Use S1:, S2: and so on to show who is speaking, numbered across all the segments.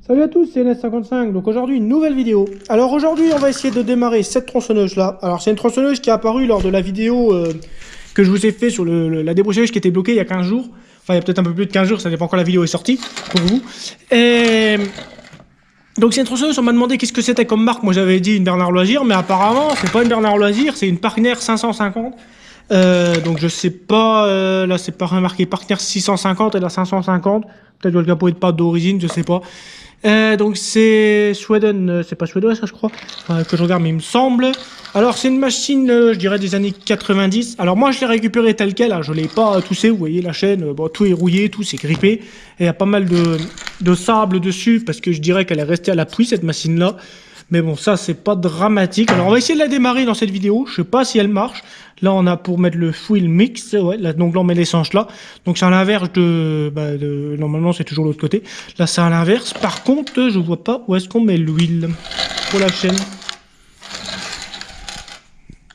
S1: Salut à tous, c'est NS55, donc aujourd'hui une nouvelle vidéo. Alors aujourd'hui on va essayer de démarrer cette tronçonneuse là. Alors c'est une tronçonneuse qui est apparue lors de la vidéo que je vous ai fait sur la débroussailleuse qui était bloquée il y a 15 jours. Enfin il y a peut-être un peu plus de 15 jours, ça dépend quand la vidéo est sortie pour vous. Et donc c'est une tronçonneuse, on m'a demandé qu'est-ce que c'était comme marque. Moi j'avais dit une Bernard Loisir, mais apparemment c'est pas une Bernard Loisir, c'est une Parkner 550. Donc je sais pas, là c'est pas marqué Parkner 650 et la 550. Peut-être que le capot est pas d'origine, je sais pas. Donc c'est Sweden, c'est pas suédois ça je crois, que je regarde mais il me semble. Alors c'est une machine, je dirais des années 90. Alors moi je l'ai récupéré tel quel, hein. Je l'ai pas toussé, vous voyez la chaîne, bon, tout est rouillé, tout c'est grippé. Et il y a pas mal de sable dessus parce que je dirais qu'elle est restée à la pluie cette machine là. Mais bon ça c'est pas dramatique. Alors on va essayer de la démarrer dans cette vidéo, je sais pas si elle marche. Là on a pour mettre le fuel mix, ouais, là, donc là on met l'essence là. Donc c'est à l'inverse normalement c'est toujours l'autre côté. Là c'est à l'inverse. Par contre je vois pas où est-ce qu'on met l'huile pour la chaîne.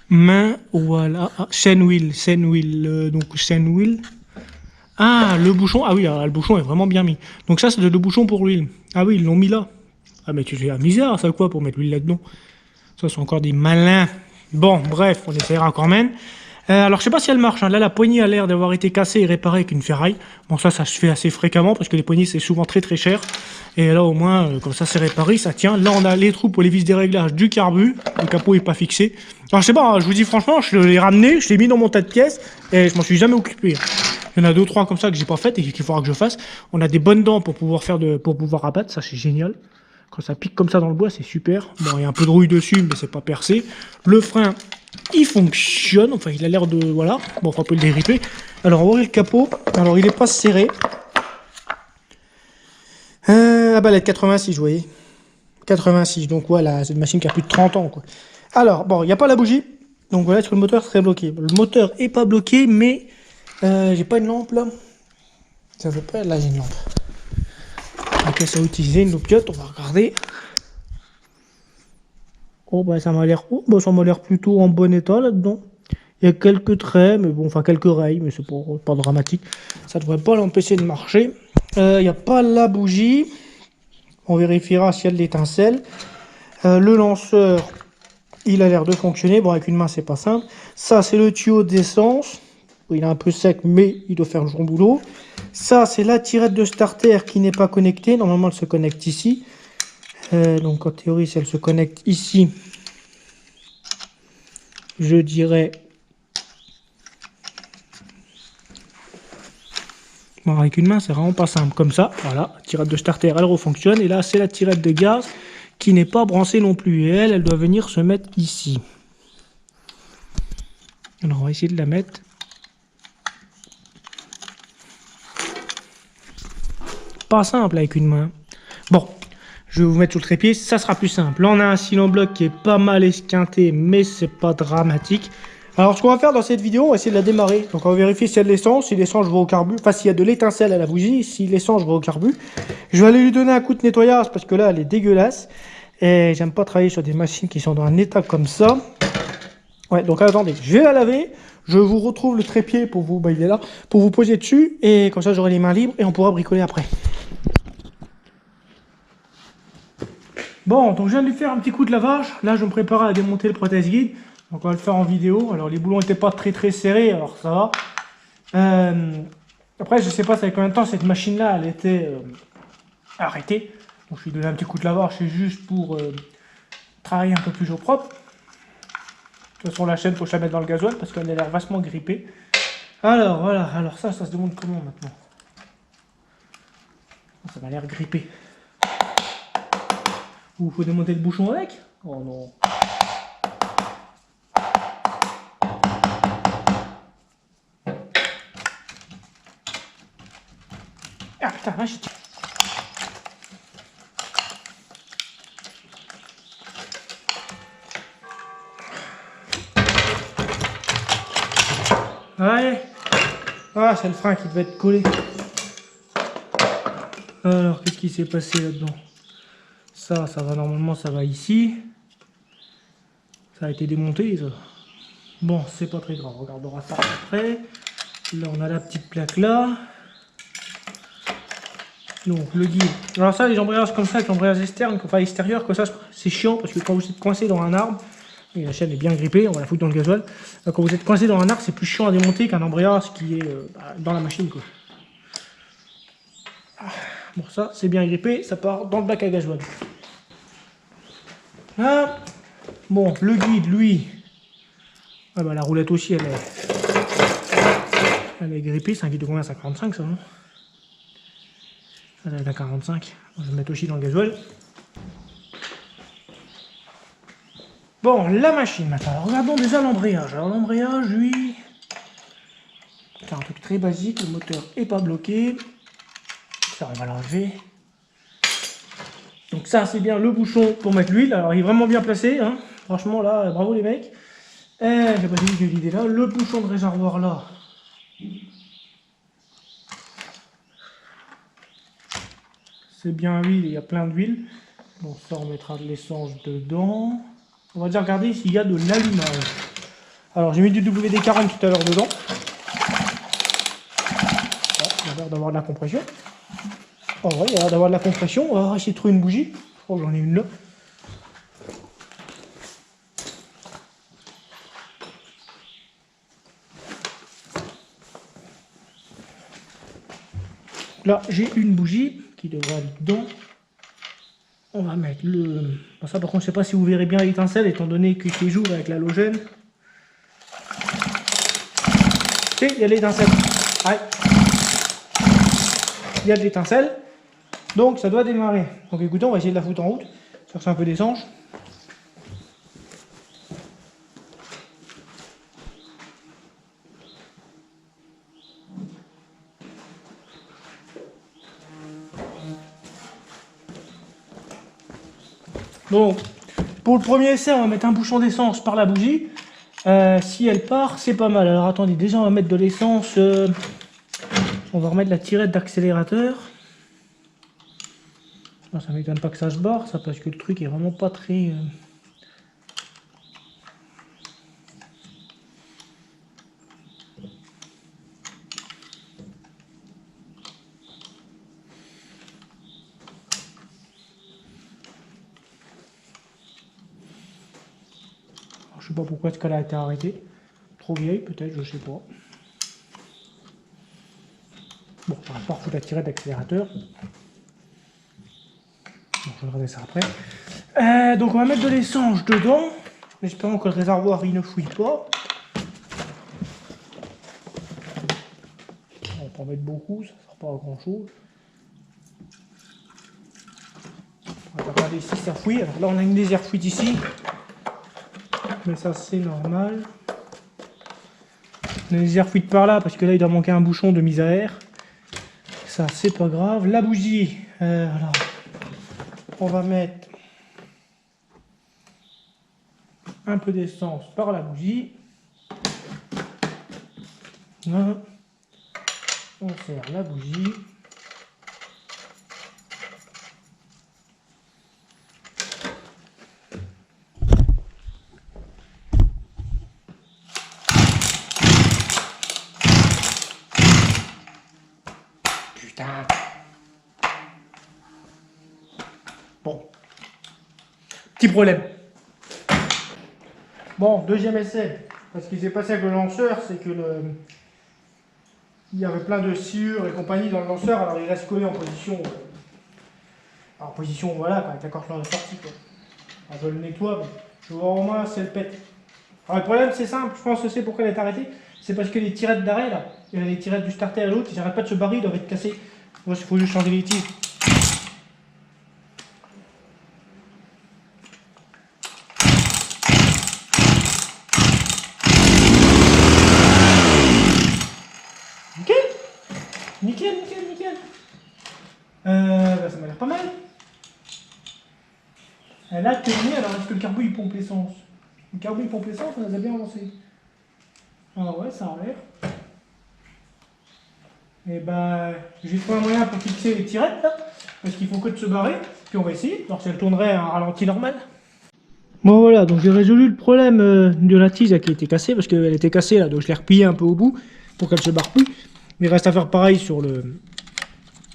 S1: Main, voilà, ah, chaîne wheel, donc chaîne wheel. Ah le bouchon, ah oui alors, le bouchon est vraiment bien mis. Donc ça c'est le bouchon pour l'huile. Ah oui ils l'ont mis là. Ah mais tu fais la misère ça quoi pour mettre l'huile là-dedans. Ça c'est encore des malins. Bon, bref, on essaiera quand même. Alors, je sais pas si elle marche. Hein. Là, la poignée a l'air d'avoir été cassée et réparée avec une ferraille. Bon, ça se fait assez fréquemment parce que les poignées, c'est souvent très très cher. Et là, au moins, comme ça, c'est réparé, ça tient. Là, on a les trous pour les vis de réglage du carbu. Le capot est pas fixé. Alors, je sais pas, hein, je vous dis franchement, je l'ai ramené, je l'ai mis dans mon tas de pièces et je m'en suis jamais occupé. Il y en a 2-3 comme ça que j'ai pas fait et qu'il faudra que je fasse. On a des bonnes dents pour pouvoir abattre, ça c'est génial. Quand ça pique comme ça dans le bois, c'est super. Bon, il y a un peu de rouille dessus, mais c'est pas percé. Le frein, il fonctionne. Enfin, il a l'air de... Voilà. Bon, on peut le déripper. Alors, on va ouvrir le capot. Alors, il est pas serré. Ah bah, elle est de 86, vous voyez. 86, donc voilà, c'est une machine qui a plus de 30 ans, quoi. Alors, bon, il n'y a pas la bougie. Donc voilà, est-ce que le moteur serait bloqué? Le moteur est pas bloqué, mais... j'ai pas une lampe, là. Ça veut pas... Là, j'ai une lampe. Donc ça a utilisé une loupiote, on va regarder. Oh bah ça m'a l'air plutôt en bon état là-dedans. Il y a quelques traits, mais bon, enfin quelques rails, mais c'est pas dramatique. Ça devrait pas l'empêcher de marcher. Il n'y a pas la bougie. On vérifiera s'il y a de l'étincelle. Le lanceur, il a l'air de fonctionner. Bon, avec une main, c'est pas simple. Ça, c'est le tuyau d'essence. Il est un peu sec, mais il doit faire le bon boulot. Ça, c'est la tirette de starter qui n'est pas connectée. Normalement, elle se connecte ici. Donc, en théorie, si elle se connecte ici, je dirais... Bon, avec une main, c'est vraiment pas simple. Comme ça, voilà, la tirette de starter, elle refonctionne. Et là, c'est la tirette de gaz qui n'est pas branchée non plus. Et elle doit venir se mettre ici. Alors, on va essayer de la mettre... Pas simple avec une main. Bon, je vais vous mettre sur le trépied, ça sera plus simple. Là, on a un cylindre bloc qui est pas mal esquinté, mais c'est pas dramatique. Alors, ce qu'on va faire dans cette vidéo, on va essayer de la démarrer. Donc, on va vérifier s'il y a de l'essence, si l'essence va au carbu, enfin, s'il y a de l'étincelle à la bougie, si l'essence va au carbu. Je vais aller lui donner un coup de nettoyage parce que là, elle est dégueulasse. Et j'aime pas travailler sur des machines qui sont dans un état comme ça. Ouais, donc attendez, je vais la laver. Je vous retrouve le trépied pour vous, bah, il est là, pour vous poser dessus. Et comme ça, j'aurai les mains libres et on pourra bricoler après. Bon, donc je viens de lui faire un petit coup de lavage. Là, je me prépare à démonter le prothèse guide. Donc, on va le faire en vidéo. Alors, les boulons n'étaient pas très serrés, alors ça va. Après, je sais pas, ça fait combien de temps cette machine-là, elle était arrêtée. Donc, je lui ai donné un petit coup de lavage, c'est juste pour travailler un peu plus au propre. De toute façon, la chaîne, il faut que je la mette dans le gasoil parce qu'elle a l'air vastement grippée. Alors, voilà. Alors, ça se démonte comment maintenant? Ça m'a l'air grippé. Ou faut démonter le bouchon avec? Oh non. Ah putain, là j'ai... Ouais. Ah, c'est le frein qui devait être collé. Alors, qu'est-ce qui s'est passé là-dedans? Ça va, normalement, ça va ici. Ça a été démonté, ça. Bon, c'est pas très grave, on regardera ça après. Là, on a la petite plaque là. Donc le guide. Alors ça, les embrayages comme ça, avec l'embrayage externe, enfin extérieur, comme ça, c'est chiant parce que quand vous êtes coincé dans un arbre, et la chaîne est bien grippée, on va la foutre dans le gasoil. Quand vous êtes coincé dans un arbre, c'est plus chiant à démonter qu'un embrayage qui est dans la machine, quoi. Bon, ça, c'est bien grippé, ça part dans le bac à gasoil. Ah. Bon, le guide, lui, ah bah, la roulette aussi, elle est grippée. C'est un guide de combien? 45, ça, non? Ça doit être à 45. Je vais le mettre aussi dans le gasoil. Bon, la machine maintenant. Alors, regardons déjà l'embrayage. Alors, l'embrayage, lui, c'est un truc très basique. Le moteur est pas bloqué. Ça, on va l'enlever. Donc, ça, c'est bien le bouchon pour mettre l'huile. Alors, il est vraiment bien placé, hein. Franchement, là, bravo les mecs. J'ai pas dit que l'idée là. Le bouchon de réservoir là. C'est bien l'huile, il y a plein d'huile. Donc ça, on mettra de l'essence dedans. On va déjà regarder s'il y a de l'allumage. Alors, j'ai mis du WD-40 tout à l'heure dedans. Il a l'air d'avoir de la compression. Oh ouais, il a l'air d'avoir de la compression. On va essayer de trouver une bougie. Oh, j'en ai une là. Là, j'ai une bougie qui devrait aller dedans. On va mettre le... Bon, ça, par contre, je sais pas si vous verrez bien l'étincelle, étant donné que c'est jour avec l'halogène. Et il y a l'étincelle. Ouais. Il y a de l'étincelle. Donc, ça doit démarrer. Donc, écoutez, on va essayer de la foutre en route. Chercher un peu d'essence. Donc, pour le premier essai, on va mettre un bouchon d'essence par la bougie. Si elle part, c'est pas mal. Alors attendez, déjà on va mettre de l'essence. On va remettre la tirette d'accélérateur. Ça m'étonne pas que ça se barre, ça, parce que le truc est vraiment pas très... Je sais pas pourquoi est-ce qu'elle a été arrêtée. Trop vieille peut-être, je sais pas. Bon, on va pas refoutre la tirette d'accélérateur. Bon, je vais regarder ça après. Donc on va mettre de l'essence dedans. En espérant que le réservoir il ne fouille pas. On va pas en mettre beaucoup, ça ne sert pas à grand chose. On va regarder si ça fouille. Alors là on a une légère fuite ici. Mais ça c'est normal. Une légère fuite par là parce que là il doit manquer un bouchon de mise à air. Ça c'est pas grave. La bougie, alors, on va mettre un peu d'essence par la bougie. Là, on serre la bougie. Putain. Bon. Petit problème. Bon, deuxième essai. Parce qu'il s'est passé avec le lanceur, c'est que il y avait plein de sciures et compagnie dans le lanceur, alors il reste collé en position. En position, voilà, avec la corche de sortie. Quoi. Alors, je le nettoie, mais je vois au moins si elle pète. Alors le problème, c'est simple, je pense que c'est pourquoi elle est arrêtée. C'est parce que les tirettes d'arrêt, là, les tirettes du starter et l'autre, ils n'arrêtent pas de se barrer, ils doivent être cassés. Moi, il faut juste changer les tiges. Nickel. Nickel, nickel, nickel. Bah, ça m'a l'air pas mal. Elle a tenu, alors est-ce que le carbo il pompe l'essence? Le carbo il pompe l'essence, on les a bien lancés. Ah ouais, ça a l'air. Et ben, j'ai trouvé un moyen pour fixer les tirettes là, parce qu'il faut que de se barrer, puis on va essayer, alors si elle tournerait à un ralenti normal. Bon voilà, donc j'ai résolu le problème de la tige là, qui était cassée, parce qu'elle était cassée là, donc je l'ai repliée un peu au bout, pour qu'elle se barre plus. Mais il reste à faire pareil sur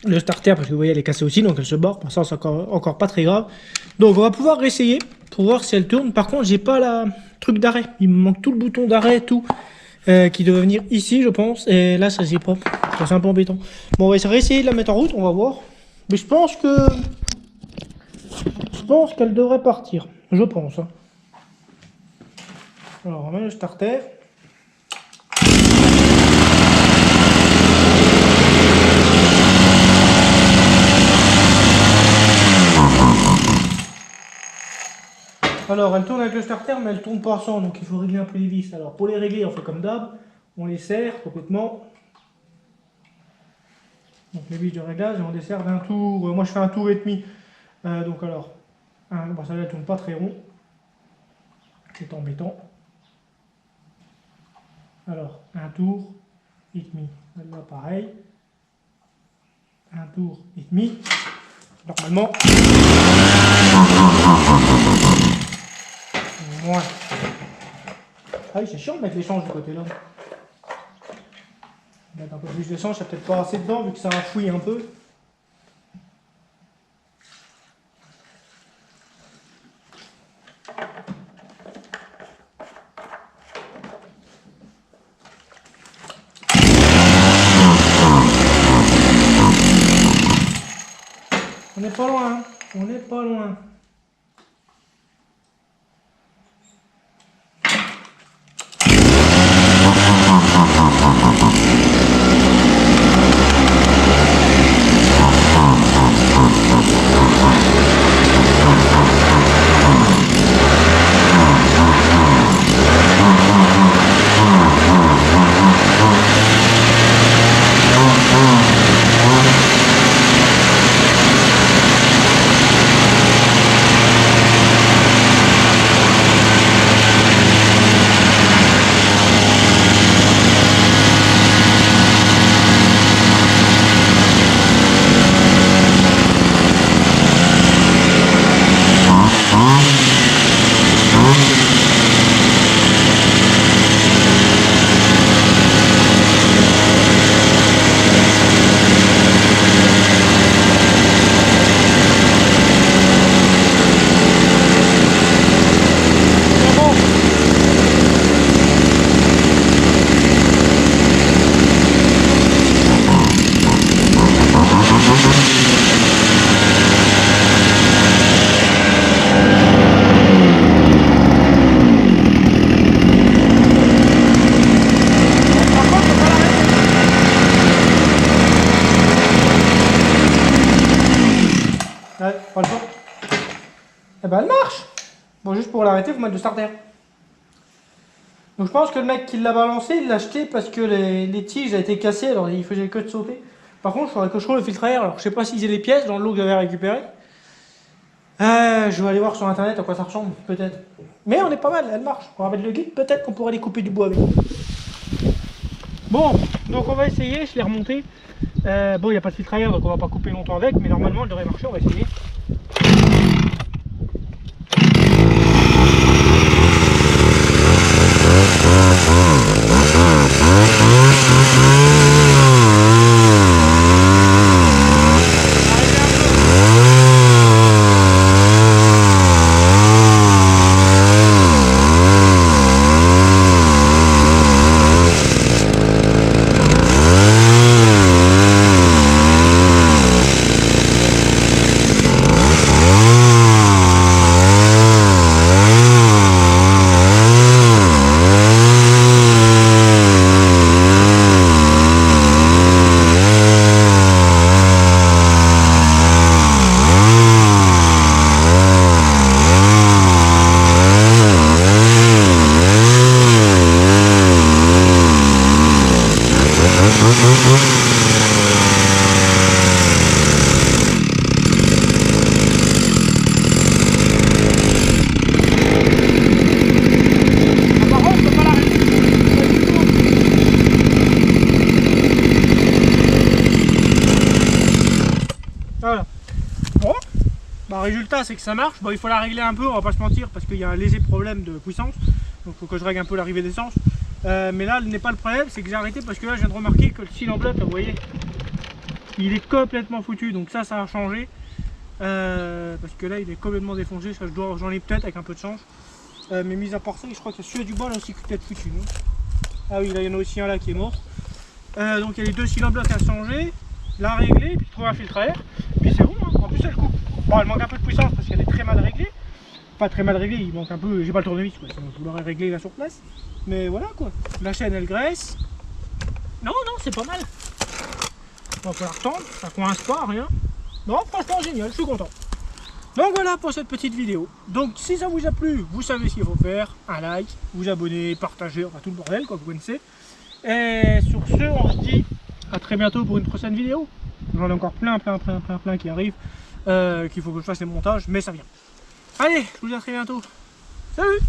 S1: le starter parce que vous voyez elle est cassée aussi, donc elle se barre. Pour ça c'est encore pas très grave. Donc on va pouvoir réessayer pour voir si elle tourne. Par contre j'ai pas la truc d'arrêt, il me manque tout le bouton d'arrêt, tout qui doit venir ici je pense. Et là ça j'ai pas, c'est un peu embêtant. Bon on va réessayer de la mettre en route, on va voir. Mais je pense qu'elle devrait partir, je pense. Hein. Alors on met le starter. Alors elle tourne avec le starter mais elle tourne pas sans, donc il faut régler un peu les vis. Alors pour les régler on fait comme d'hab, on les serre complètement. Donc les vis de réglage et on les serre d'un tour, moi je fais un tour et demi. Donc alors, bon, ça ne tourne pas très rond, c'est embêtant. Alors un tour et demi, là pareil. Un tour et demi, normalement. Ouais. Ah oui, c'est chiant de mettre l'échange de côté là. Mettre un peu plus d'essence, il n'y a peut-être pas assez dedans vu que ça fouille un peu. On n'est pas loin, hein. On n'est pas loin. Ouais, pas le choix. Eh ben elle marche. Bon, juste pour l'arrêter, il faut mettre le starter. Donc je pense que le mec qui l'a balancé, il l'a acheté parce que les tiges a été cassées, alors il faisait que de sauter. Par contre, il faudrait que je trouve le filtre à air. Alors je sais pas s'ils aient les pièces dans le lot que j'avais récupéré. Je vais aller voir sur internet à quoi ça ressemble, peut-être. Mais on est pas mal, elle marche. On va mettre le guide, peut-être qu'on pourrait aller couper du bois avec. Bon, donc on va essayer, je l'ai remonté. Bon, il n'y a pas de filtre à air, donc on va pas couper longtemps avec, mais normalement elle devrait marcher, on va essayer. Voilà. Bon, bah, résultat c'est que ça marche. Bon, il faut la régler un peu, on va pas se mentir, parce qu'il y a un léger problème de puissance. Donc il faut que je règle un peu l'arrivée d'essence. Mais là n'est pas le problème, c'est que j'ai arrêté parce que là je viens de remarquer que le cylindre bloc, vous voyez, il est complètement foutu, donc ça a changé. Parce que là il est complètement défoncé, j'en ai peut-être avec un peu de chance. Mais mis à part ça, je crois que celui du bas là aussi peut-être foutu. Non, ah oui, là il y en a aussi un là qui est mort. Donc il y a les deux cylindres blocs à changer, la régler, puis trouver un filtre à air, puis c'est bon, hein. En plus elle coupe. Bon, elle manque un peu de puissance parce qu'elle est très mal réglée. Pas très mal réglée, il manque un peu, j'ai pas le tournevis quoi, sinon je l'aurais réglé là sur place. Mais voilà quoi, la chaîne elle graisse. Non, c'est pas mal. On va falloir tendre, ça coince pas, rien. Non, franchement génial, je suis content. Donc voilà pour cette petite vidéo. Donc si ça vous a plu, vous savez ce qu'il faut faire. Un like, vous abonner, partager, enfin tout le bordel quoi, vous connaissez. Et sur ce, on se dit à très bientôt pour une prochaine vidéo. J'en ai encore plein qui arrivent. Qu'il faut que je fasse les montages, mais ça vient. Allez, je vous dis à très bientôt. Salut!